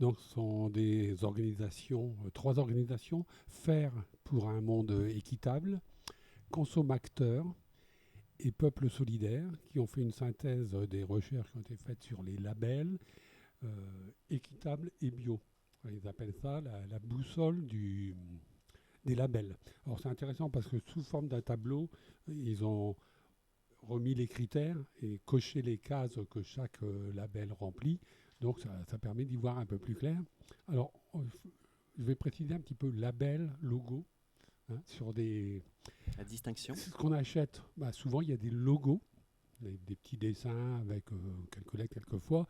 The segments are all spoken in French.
Donc, ce sont des organisations, trois organisations, Faire pour un monde équitable, Consommateurs et Peuple solidaire, qui ont fait une synthèse des recherches qui ont été faites sur les labels équitables et bio. Ils appellent ça la boussole des labels. Alors c'est intéressant parce que sous forme d'un tableau, ils ont remis les critères et coché les cases que chaque label remplit. Donc ça permet d'y voir un peu plus clair. Alors je vais préciser un petit peu label, logo. Sur La distinction. ce qu'on achète, souvent il y a des logos, des petits dessins avec quelques lettres quelquefois.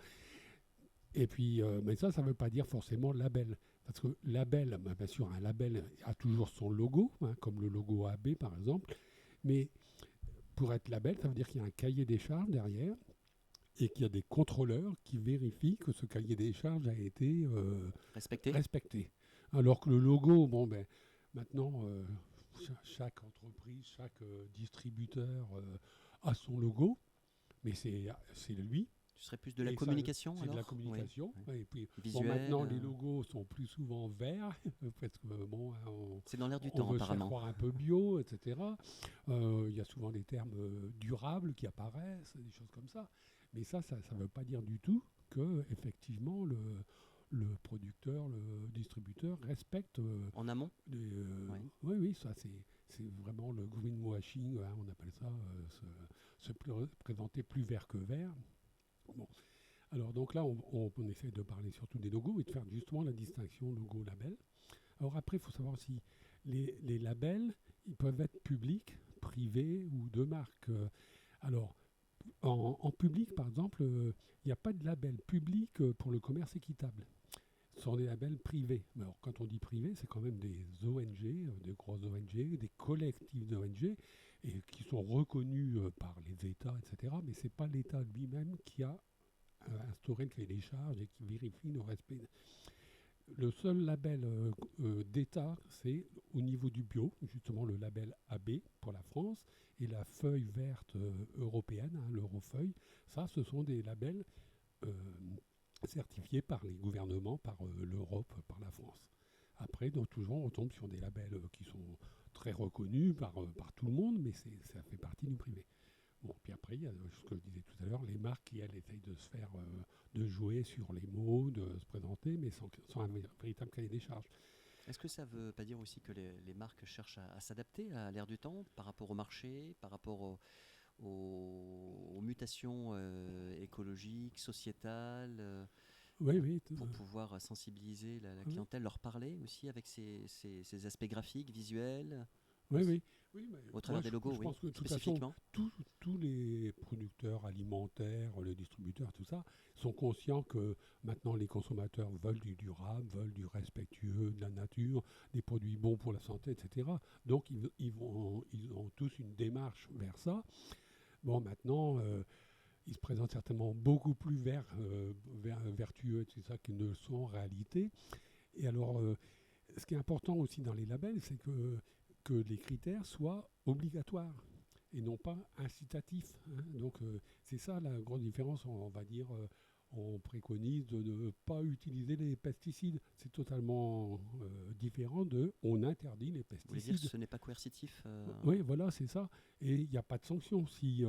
Et puis, mais ça ne veut pas dire forcément label. Parce que label, bien sûr, un label a toujours son logo, comme le logo AB par exemple. Mais pour être label, ça veut dire qu'il y a un cahier des charges derrière et qu'il y a des contrôleurs qui vérifient que ce cahier des charges a été respecté. Alors que le logo, maintenant, chaque entreprise, chaque distributeur a son logo, mais c'est lui. Ce serait plus de la communication alors ? C'est de la communication. Oui. Ouais. Et puis, visuel. Maintenant, les logos sont plus souvent verts, parce que c'est dans l'air du on temps veut apparemment. faire croire un peu bio, etc. Il y a souvent des termes durables qui apparaissent, des choses comme ça. Mais ça ne veut pas dire du tout que effectivement le producteur, le distributeur respecte. En amont. Oui, ça c'est vraiment le greenwashing, on appelle ça, se présenter plus vert que vert. Bon. Alors donc là, on essaie de parler surtout des logos et de faire justement la distinction logo-label. Alors après, il faut savoir si les labels, ils peuvent être publics, privés ou de marque. Alors, en public, par exemple, il n'y a pas de label public pour le commerce équitable. Ce sont des labels privés. Alors, quand on dit privé, c'est quand même des ONG, des grosses ONG, des collectifs d'ONG, et qui sont reconnus par les États, etc. Mais ce n'est pas l'État lui-même qui a instauré le cahier des charges et qui vérifie le respect. Le seul label d'État, c'est au niveau du bio, justement le label AB pour la France, et la feuille verte européenne, l'Eurofeuille. Ça, ce sont des labels certifiés par les gouvernements, par l'Europe, par la France. Après, donc, toujours, on tombe sur des labels qui sont très reconnus par tout le monde, mais ça fait partie du privé. Bon, puis après, il y a ce que je disais tout à l'heure, les marques qui, elles, essayent de se faire, de jouer sur les mots, de se présenter, mais sans un véritable cahier des charges. Est-ce que ça ne veut pas dire aussi que les marques cherchent à s'adapter à l'ère du temps, par rapport au marché, par rapport aux mutations écologiques, sociétales, oui, pour pouvoir sensibiliser la clientèle, leur parler aussi avec ces aspects graphiques, visuels Oui, au travers des logos, je pense que de toute façon, tous les producteurs alimentaires, les distributeurs, tout ça, sont conscients que maintenant les consommateurs veulent du durable, veulent du respectueux de la nature, des produits bons pour la santé, etc. Donc ils ont tous une démarche vers ça. Bon, maintenant, ils se présentent certainement beaucoup plus vertueux, c'est ça, qu'ils ne le sont en réalité. Et alors, ce qui est important aussi dans les labels, c'est que les critères soient obligatoires et non pas incitatifs. Donc c'est ça la grande différence, on va dire. On préconise de ne pas utiliser les pesticides. C'est totalement différent de on interdit les pesticides. Vous voulez dire que ce n'est pas coercitif Oui, voilà, c'est ça. Et il n'y a pas de sanction. Si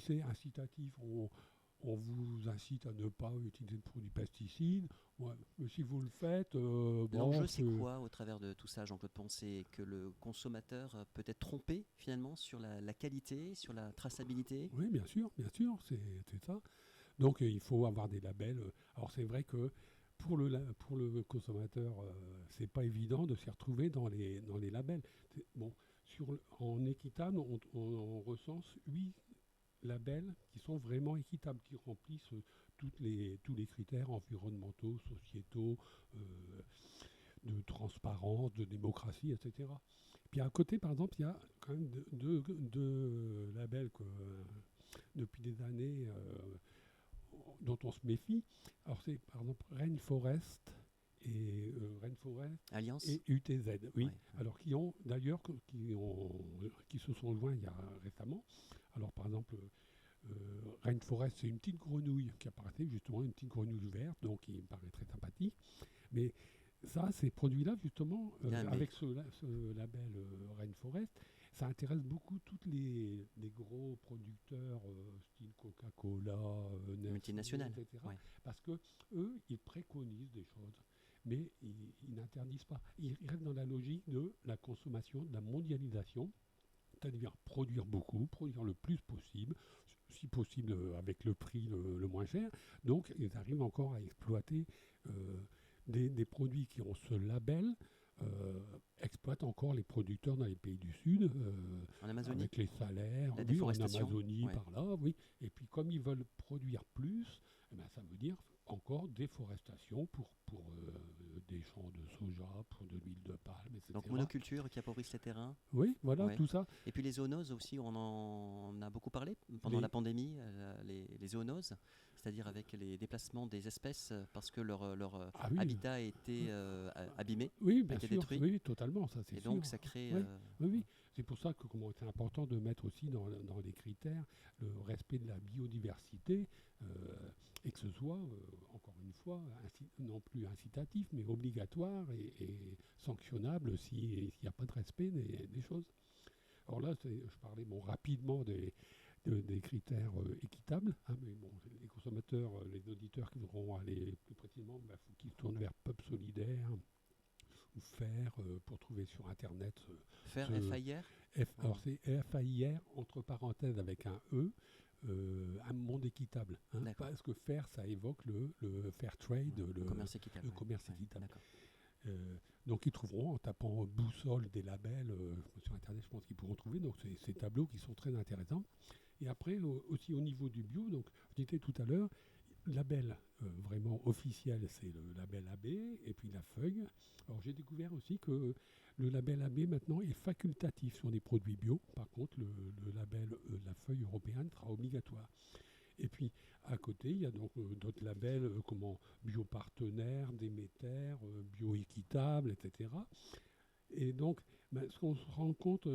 c'est incitatif, on vous incite à ne pas utiliser de produits pesticides. Ouais, mais si vous le faites... L'enjeu, c'est quoi au travers de tout ça, Jean-Claude Pons ? C'est que le consommateur peut être trompé finalement sur la qualité, sur la traçabilité ? Oui, bien sûr, c'est ça. Donc il faut avoir des labels. Alors c'est vrai que pour le consommateur, c'est pas évident de s'y retrouver dans les labels. Bon, en équitable, on recense 8 labels qui sont vraiment équitables, qui remplissent tous les critères environnementaux, sociétaux, de transparence, de démocratie, etc. Puis à côté, par exemple, il y a quand même deux labels que, depuis des années dont on se méfie. Alors c'est par exemple Rainforest et Alliance et UTZ, oui. Ouais. Alors qui ont d'ailleurs qui se sont joints il y a récemment. Alors par exemple Rainforest, c'est une petite grenouille qui apparaissait justement, une petite grenouille verte, donc qui me paraît très sympathique. Mais ça, ces produits-là, justement, Il y a un mais. avec ce label Rainforest, ça intéresse beaucoup tous les gros producteurs, style Coca-Cola, Nestlé, Multinationales. etc. Ouais. Parce que eux, ils préconisent des choses, mais ils n'interdisent pas. Ils restent dans la logique de la consommation, de la mondialisation, c'est-à-dire produire beaucoup, produire le plus possible, si possible avec le prix le moins cher. Donc, ils arrivent encore à exploiter des produits qui ont ce label, exploitent encore les producteurs dans les pays du Sud, En Amazonie, avec les salaires, la oui, en déforestation. Amazonie, Ouais. par là, oui. Et puis, comme ils veulent produire plus, eh ben, ça veut dire encore déforestation pour des champs de soja, pour de l'huile de palme, etc. Donc monoculture qui appauvrissent les terrains. Oui, voilà, Ouais. tout ça. Et puis les zoonoses aussi, on en a beaucoup parlé pendant la pandémie, les zoonoses, c'est-à-dire avec les déplacements des espèces parce que leur Ah oui, habitat a été abîmé, oui, a bien été sûr, détruit. oui, totalement, ça c'est Et sûr. donc ça crée... Oui, oui, oui. C'est pour ça que c'est important de mettre aussi dans les critères le respect de la biodiversité et que ce soit, encore une fois, non plus incitatif, mais obligatoire et sanctionnable s'il n'y a pas de respect des choses. Alors là, je parlais rapidement des critères équitables, hein, mais bon, les consommateurs, les auditeurs qui voudront aller plus précisément, il faut qu'ils se tournent vers Pub Solidaire ou FAIR pour trouver sur Internet. Faire FAIR. Alors c'est FAIR, entre parenthèses avec un E, un monde équitable. Hein, parce que FAIR, ça évoque le fair trade, le commerce équitable. Le commerce équitable. D'accord. Donc ils trouveront en tapant boussole des labels sur Internet, je pense qu'ils pourront trouver donc ces tableaux qui sont très intéressants. Et après aussi au niveau du bio, donc je disais tout à l'heure, label vraiment officiel, c'est le label AB et puis la feuille. Alors j'ai découvert aussi que le label AB maintenant est facultatif sur des produits bio. Par contre, le label, la feuille européenne sera obligatoire. Et puis, à côté, il y a donc d'autres labels comme biopartenaire, Déméter, bioéquitable, etc. Et donc, ce qu'on se rend compte,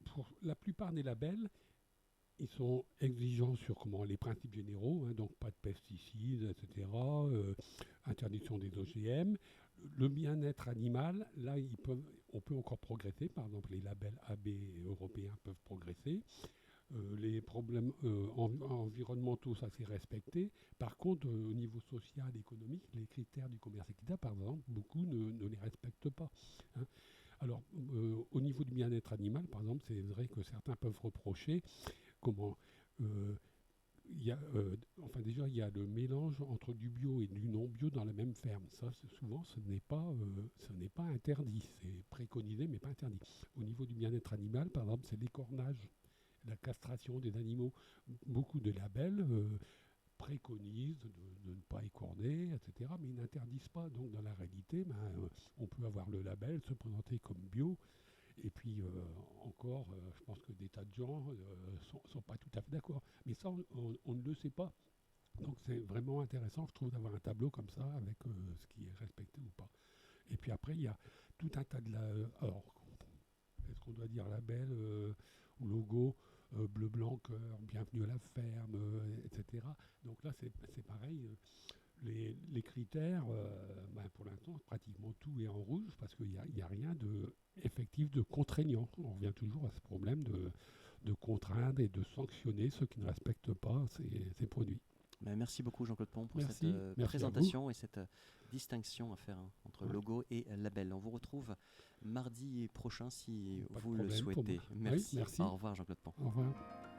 pour la plupart des labels, ils sont exigeants sur les principes généraux, hein, donc pas de pesticides, etc., interdiction des OGM. Le bien-être animal, là, on peut encore progresser. Par exemple, les labels AB européens peuvent progresser. Les problèmes environnementaux, ça c'est respecté. Par contre, au niveau social, économique, les critères du commerce équitable, par exemple, beaucoup ne les respectent pas. Hein. Alors, au niveau du bien-être animal, par exemple, c'est vrai que certains peuvent reprocher déjà, il y a le mélange entre du bio et du non-bio dans la même ferme. Ça, souvent, ce n'est pas interdit. C'est préconisé, mais pas interdit. Au niveau du bien-être animal, par exemple, c'est l'écornage, la castration des animaux. Beaucoup de labels préconisent de ne pas écorner, etc., mais ils n'interdisent pas. Donc, dans la réalité, on peut avoir le label, se présenter comme bio, et puis encore, je pense que des tas de gens sont pas tout à fait d'accord. Mais ça, on ne le sait pas. Donc, c'est vraiment intéressant, je trouve, d'avoir un tableau comme ça, avec ce qui est respecté ou pas. Et puis après, il y a tout un tas de... alors, est-ce qu'on doit dire label ou logo bleu, blanc, cœur, bienvenue à la ferme, etc. Donc là, c'est pareil. Les critères, pour l'instant, pratiquement tout est en rouge parce qu'il n'y a rien d'effectif, de contraignant. On revient toujours à ce problème de contraindre et de sanctionner ceux qui ne respectent pas ces produits. Merci beaucoup Jean-Claude Pont pour Merci. cette présentation et cette distinction à faire entre logo et label. On vous retrouve mardi prochain si vous le souhaitez. Merci. Oui, merci. Au revoir Jean-Claude Pont. Au revoir.